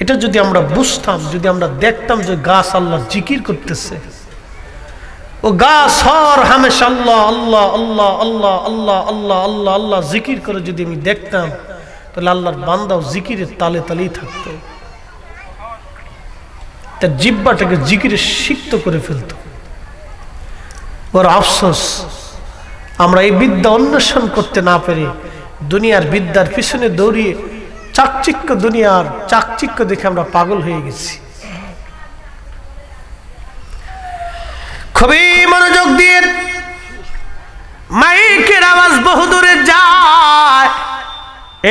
এটা যদি আমরা বুঝতাম, যদি আমরা দেখতাম যে গাছ আল্লাহর জিকির করতেছে, ও গাছ হর হামেশা আল্লাহ আল্লাহ আল্লাহ আল্লাহ আল্লাহ আল্লাহ আল্লাহ আল্লাহ জিকির করে যদি আমি দেখতাম, তাহলে আল্লাহর বান্দাও জিকিরের তালে তালেই থাকতো, তার জিহ্বাটাকে জিকিরে সিক্ত করে ফেলতো। বড় আফসোস, আমরা এই বিদ্যা অন্বেষণ করতে না পেরে দুনিয়ার বিদ্যার পিছনে দৌড়িয়ে চাকচিক্য, দুনিয়ার চাকচিক্য দেখে আমরা পাগল হয়ে গেছি। খুবই মনোযোগ দিয়ে মাইকের আওয়াজ বহুদূরে যায়।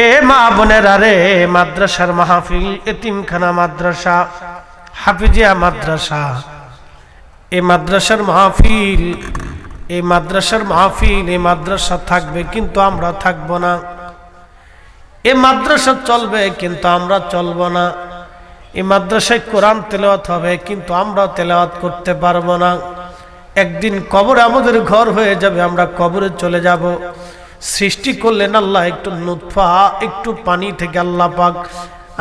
এ মা বোনেরা রে, মাদ্রাসার মাহফিল, এতিমখানা মাদ্রাসা, হাফিজিয়া মাদ্রাসা, এই মাদ্রাসার মাহফিল, এই মাদ্রাসার মাহফিল, এই মাদ্রাসা থাকবে কিন্তু আমরা থাকব না। এই মাদ্রাসা চলবে কিন্তু আমরা চলব না। এই মাদ্রাসায় কোরআন তেলাওয়াত হবে কিন্তু আমরা তেলাওয়াত করতে পারবো না। একদিন কবর আমাদের ঘর হয়ে যাবে, আমরা কবরে চলে যাব। সৃষ্টি করলেন আল্লাহ একটু নুতফা, একটু পানি থেকে আল্লাহ পাক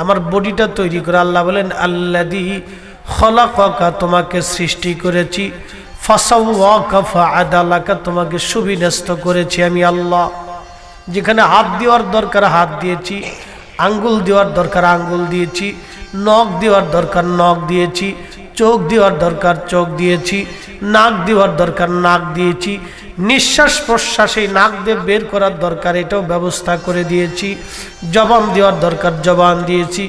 আমার বডিটা তৈরি করে। আল্লাহ বলেন আল্লাযী খলাকাকা, তোমাকে সৃষ্টি করেছি, ফাসাওয়াকা ফাআদালাকা, তোমাকে সুবিন্যস্ত করেছি আমি আল্লাহ। যেখানে হাত দেওয়ার দরকার হাত দিয়েছি, আঙ্গুল দেওয়ার দরকার আঙ্গুল দিয়েছি, নখ দেওয়ার দরকার নখ দিয়েছি, চোখ দেওয়ার দরকার চোখ দিয়েছি, নাক দেওয়ার দরকার নাক দিয়েছি, নিঃশ্বাস প্রশ্বাস এই নাক দিয়ে বের করার দরকার এটাও ব্যবস্থা করে দিয়েছি, জবান দেওয়ার দরকার জবান দিয়েছি,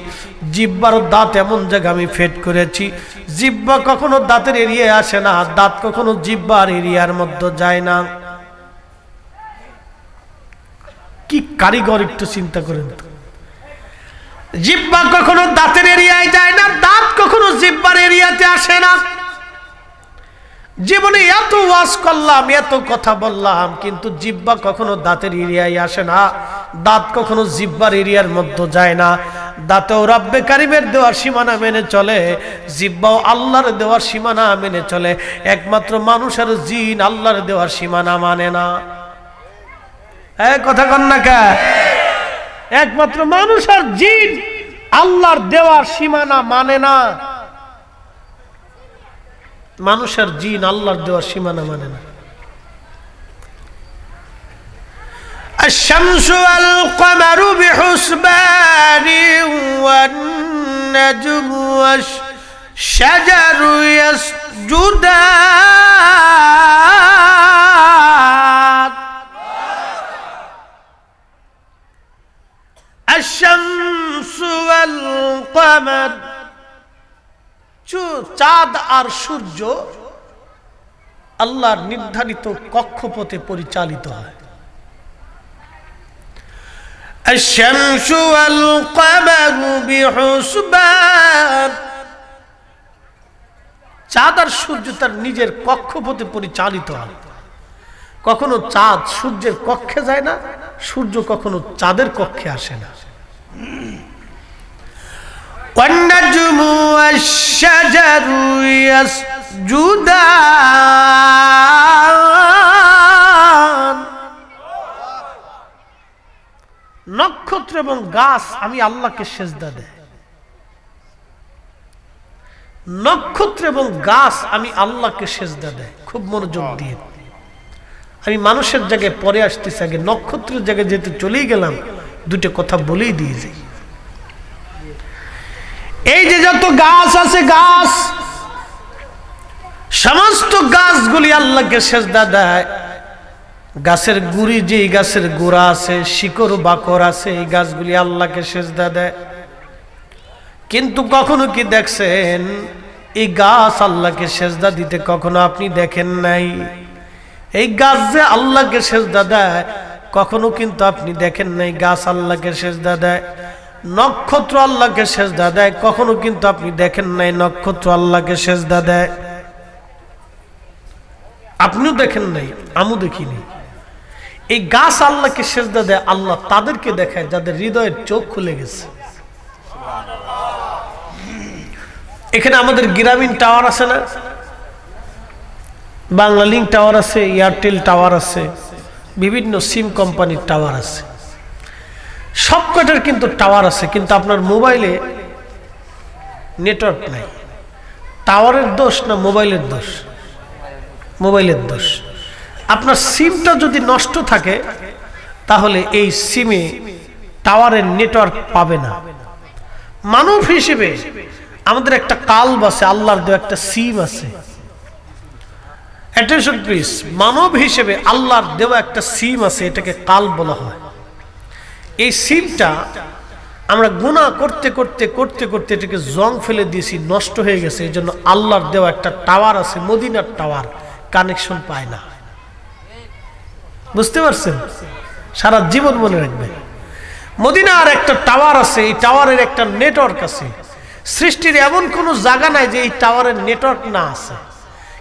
জিহ্বার দাঁত এমন জায়গা আমি ফেট করেছি, জিহ্বা কখনো দাঁতের এরিয়ায় আসে না, দাঁত কখনো জিহ্বার এরিয়ার মধ্যে যায় না। কি কারিগর, একটু চিন্তা করেন তো। জিহ্বা কখনো দাঁতের এরিয়ায় যায় না, দাঁত কখনো জিহ্বার এরিয়াতে আসে না। জীবনে এত ওয়াজ করলাম, এত কথা বললাম, কিন্তু জিহ্বা কখনো দাঁতের এরিয়ায় আসে না, দাঁত কখনো জিহ্বার এরিয়ার মধ্যে যায় না। দাঁতেও রব্বে কারিমের দেওয়ার সীমানা মেনে চলে, জিহ্বাও আল্লাহর দেওয়ার সীমানা মেনে চলে। একমাত্র মানুষের জিন আল্লাহর দেওয়ার সীমানা মানে না। কথা কন না কে? একমাত্র মানুষ আর জিন আল্লাহর দেওয়ার সীমানা মানে না। মানুষের জিন আল্লাহর দেওয়ার সীমানা মানে না। আশ-শামসু ওয়াল কমারু বিহুসবানি ওয়ান নাজমু ওয়াশ-শাজারু ইয়াসজুদান। আশ-শামসু ওয়াল কমার, চাঁদ আর সূর্য আল্লাহর নির্ধারিত কক্ষপথে পরিচালিত হয়। আশ-শামসু ওয়াল কমারু বিহুসবান, চাঁদ আর সূর্য তার নিজের কক্ষপথে পরিচালিত হয়। কখনো চাঁদ সূর্যের কক্ষে যায় না, সূর্য কখনো চাঁদের কক্ষে আসে না। ওয়ান-নাজমু ওয়াশ-শাজারু ইয়াসজুদান, নক্ষত্র এবং গাছ আমি আল্লাহকে সেজদা দেয়। নক্ষত্র এবং গাছ আমি আল্লাহকে সেজদা দেয়। খুব মনোযোগ দিয়ে আমি মানুষের জায়গায় পরে আসতেছি, আগে নক্ষত্রের জায়গায় যেহেতু চলেই গেলাম, দুটো কথা বলেই দিয়ে যাই। এই যে যত গাছ আছে, গাছ সমস্ত গাছগুলি আল্লাহকে সেজদা দেয়। গাছের গুড়ি, যে গাছের গোড়া আছে, শিকড় বাকর আছে, এই গাছগুলি আল্লাহকে সেজদা দেয়। কিন্তু কখনো কি দেখছেন এই গাছ আল্লাহকে সেজদা দিতে? কখনো আপনি দেখেন নাই। এই গাছ যে আল্লাহকে সেজদা দেয়, কখনো কিন্তু আপনি দেখেন নাই গাছ আল্লাহকে সেজদা দেয়। নক্ষত্র আল্লাহকে সেজদা দেয়, কখনো কিন্তু আপনি দেখেন নাই নক্ষত্র আল্লাহকে সেজদা দেয়। আপনিও দেখেন নাই, আমিও দেখিনি। এই গাছ আল্লাহকে সেজদা দেয়, আল্লাহ তাদেরকে দেখায় যাদের হৃদয়ের চোখ খুলে গেছে। এখানে আমাদের গ্রামীণ টাওয়ার আছে না, বাংলা লিঙ্ক টাওয়ার আছে, এয়ারটেল টাওয়ার আছে, বিভিন্ন সিম কোম্পানির টাওয়ার আছে, সবকটার কিন্তু টাওয়ার আছে। কিন্তু আপনার মোবাইলে নেটওয়ার্ক নাই। টাওয়ারের দোষ না মোবাইলের দোষ? মোবাইলের দোষ। আপনার সিমটা যদি নষ্ট থাকে তাহলে এই সিমে টাওয়ারের নেটওয়ার্ক পাবে না। মানব হিসেবে আমাদের একটা কালব আছে, আল্লাহর দেওয়া একটা সিম আছে। অ্যাটেনশন প্লিজ, মানব হিসেবে আল্লাহর দেওয়া একটা সিম আছে, এটাকে কালব বলা হয়। এই সিমটা আমরা গুনাহ করতে করতে করতে করতে এটাকে জং ফেলে দিয়েছি, নষ্ট হয়ে গেছে। এই জন্য আল্লাহর দেওয়া একটা টাওয়ার আছে, মদিনার টাওয়ার, কানেকশন পায় না। বুঝতে পারছেন? সারা জীবন মনে রাখবেন, মদিনার একটা টাওয়ার আছে, এই টাওয়ারের একটা নেটওয়ার্ক আছে। সৃষ্টির এমন কোনো জায়গা নাই যে এই টাওয়ারের নেটওয়ার্ক না আছে,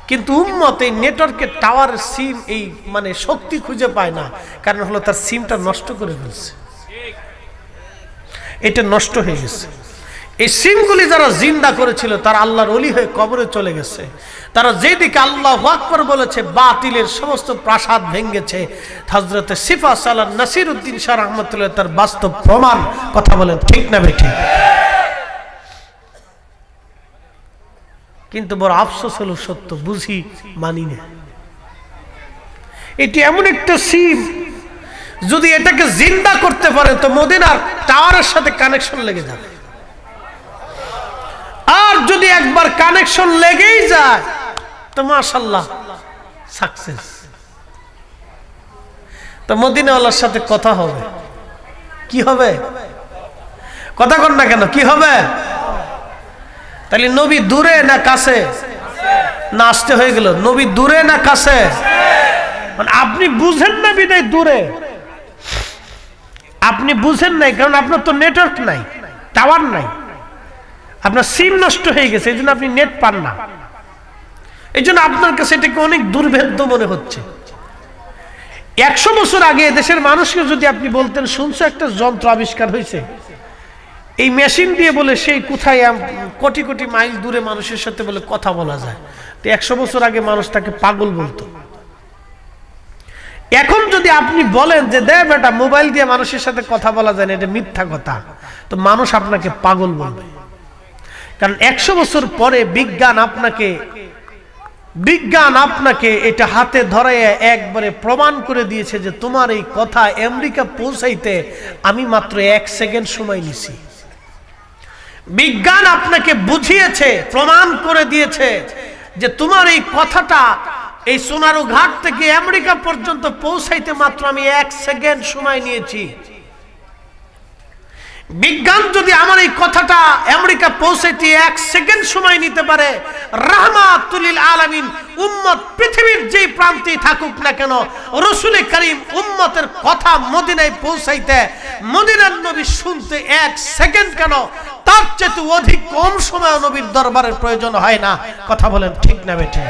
কিন্তু উম্মত এই নেটওয়ার্কের টাওয়ারের সিম এই মানে শক্তি খুঁজে পায় না। কারণ হলো তার সিমটা নষ্ট করে ফেলছে, এটা নষ্ট হয়ে গেছে। এই সিমগুলি যারা জিন্দা করেছিল তারা আল্লাহর ওলি হয়ে কবরে চলে গেছে। তারা যেদিকে আল্লাহু আকবার বলেছে বাতিলের সমস্ত প্রাসাদ ভেঙেছে। হযরতে সিফা সালাহ নাসিরউদ্দিন শাহ রাহমাতুল্লাহ তার বাস্তব প্রমাণ। কথা বলেন ঠিক না বেঠিক? কিন্তু বড় আফসোস হলো, সত্য বুঝি মানি না। এটি এমন একটা সিম, যদি এটাকে জিন্দা করতে পারে তো মদিনার টাওয়ারের সাথে কানেকশন লেগে যাবে। আর যদি একবার কানেকশন লেগেই যায় তো মাশাআল্লাহ সাকসেস। তো মদিনাওয়ালার সাথে কথা হবে। কি হবে? কথা কন না কেন? কি হবে? তাহলে নবী দূরে না কাছে? না আসতে হয়ে গেল। নবী দূরে না কাছে? মানে আপনি বুঝেন না বিদায় দূরে। আপনি বুঝেন নাই কারণ আপনার তো নেটওয়ার্ক নাই, টাওয়ার নাই, আপনার সিম নষ্ট হয়ে গেছে, এই জন্য আপনি নেট পান না। এই জন্য আপনার কাছে এটাকে অনেক দুর্ভেদ্য মনে হচ্ছে। 100 বছর আগে দেশের মানুষকে যদি আপনি বলতেন, শুনছো একটা যন্ত্র আবিষ্কার হয়েছে, এই মেশিন দিয়ে বলে সেই কোথায় কোটি কোটি মাইল দূরে মানুষের সাথে বলে কথা বলা যায়, তো 100 বছর আগে মানুষ তাকে পাগল বলতো। এখন যদি আপনি বলেন যে দে বেটা মোবাইল দিয়ে মানুষের সাথে কথা বলা যায় না, এটা মিথ্যা কথা, তো মানুষ আপনাকে পাগল বলবে। কারণ 100 বছর পরে বিজ্ঞান আপনাকে এটা হাতে ধরে একবারে প্রমাণ করে দিয়েছে যে তোমার এই কথা আমেরিকা পৌঁছাইতে আমি মাত্র 1 সেকেন্ড সময় নিছি। বিজ্ঞান আপনাকে বুঝিয়েছে, প্রমাণ করে দিয়েছে যে তোমার এই কথাটা এই সোনারু ঘাট থেকে আমেরিকা পর্যন্ত পৌঁছাইতে মাত্র আমি 1 সেকেন্ড সময় নিয়েছি। বিজ্ঞান যদি আমার এই কথাটা আমেরিকা পৌঁছাইতে 1 সেকেন্ড সময় নিতে পারে, রাহমাতুল লিল আলামিন উম্মত পৃথিবীর যে প্রান্তেই থাকুক না কেন, রাসূল করিম উম্মতের কথা মদিনায় পৌঁছাইতে, মদিনার নবী শুনতে 1 সেকেন্ড কেন, তার চেয়ে অধিক কম সময় নবীর দরবারের প্রয়োজন হয় না। কথা বলেন ঠিক না বেঠিক?